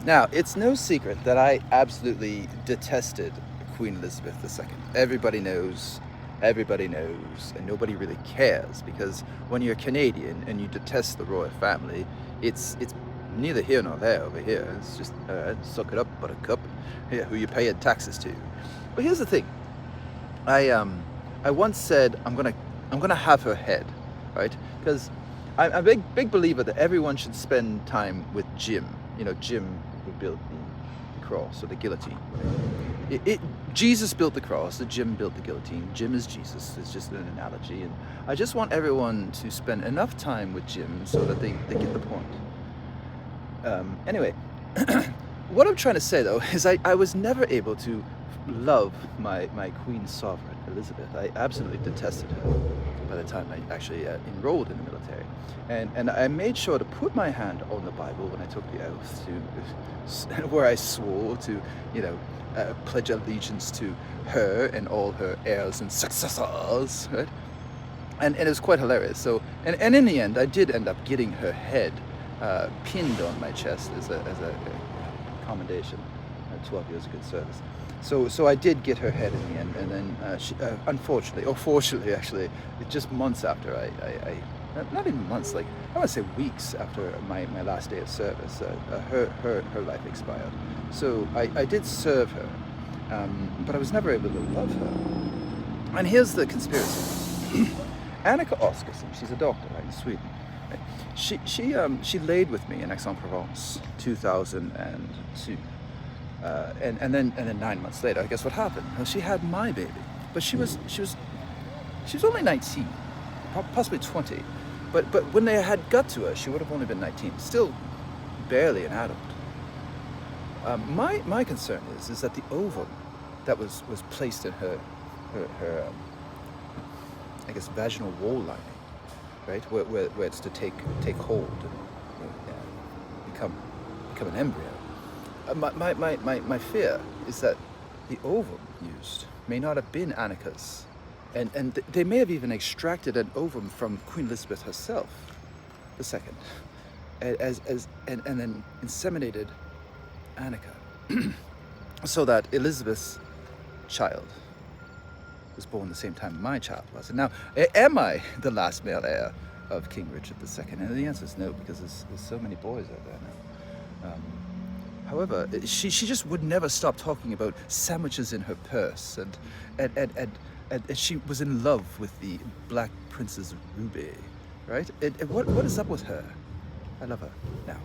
Now, it's no secret that I absolutely detested Queen Elizabeth II. Everybody knows, and nobody really cares, because when you're Canadian and you detest the royal family, it's neither here nor there over here. It's just suck it up, buttercup. Yeah, who you paying taxes to. But here's the thing. I once said I'm gonna have her head, right? Because I'm a big believer that everyone should spend time with Jim. You know, Jim who built the cross or the guillotine. Jesus built the cross, the Jim built the guillotine. Jim is Jesus. It's just an analogy, and I just want everyone to spend enough time with Jim so that they get the point. Anyway, what I'm trying to say though is I was never able to love my Queen Sovereign, Elizabeth. I absolutely detested her by the time I actually enrolled in the military. And I made sure to put my hand on the Bible when I took the oath, where I swore to, pledge allegiance to her and all her heirs and successors, right? And it was quite hilarious. So, and in the end, I did end up getting her head pinned on my chest as a commendation. 12 years of good service. So I did get her head in the end, and then she, unfortunately, or fortunately actually, just months after not even months, like I want to say weeks after my last day of service, her life expired. So I did serve her, but I was never able to love her. And here's the conspiracy. Annika Oskarsson, she's a doctor, right, in Sweden. Right? She laid with me in Aix-en-Provence, 2002. And then 9 months later, guess what happened? Well, she had my baby, but she was only 19, possibly 20. But when they had got to her, she would have only been 19, still barely an adult. My concern is that the ovum that was placed in her I guess vaginal wall lining, right, where it's to take hold and become an embryo. My fear is that the ovum used may not have been Annika's, and they may have even extracted an ovum from Queen Elizabeth herself, the second, and then inseminated Annika, so that Elizabeth's child was born the same time my child was. And now, am I the last male heir of King Richard II? And the answer is no, because there's so many boys out there now. However, she just would never stop talking about sandwiches in her purse, and she was in love with the Black Princess Ruby, right? And what is up with her? I love her now.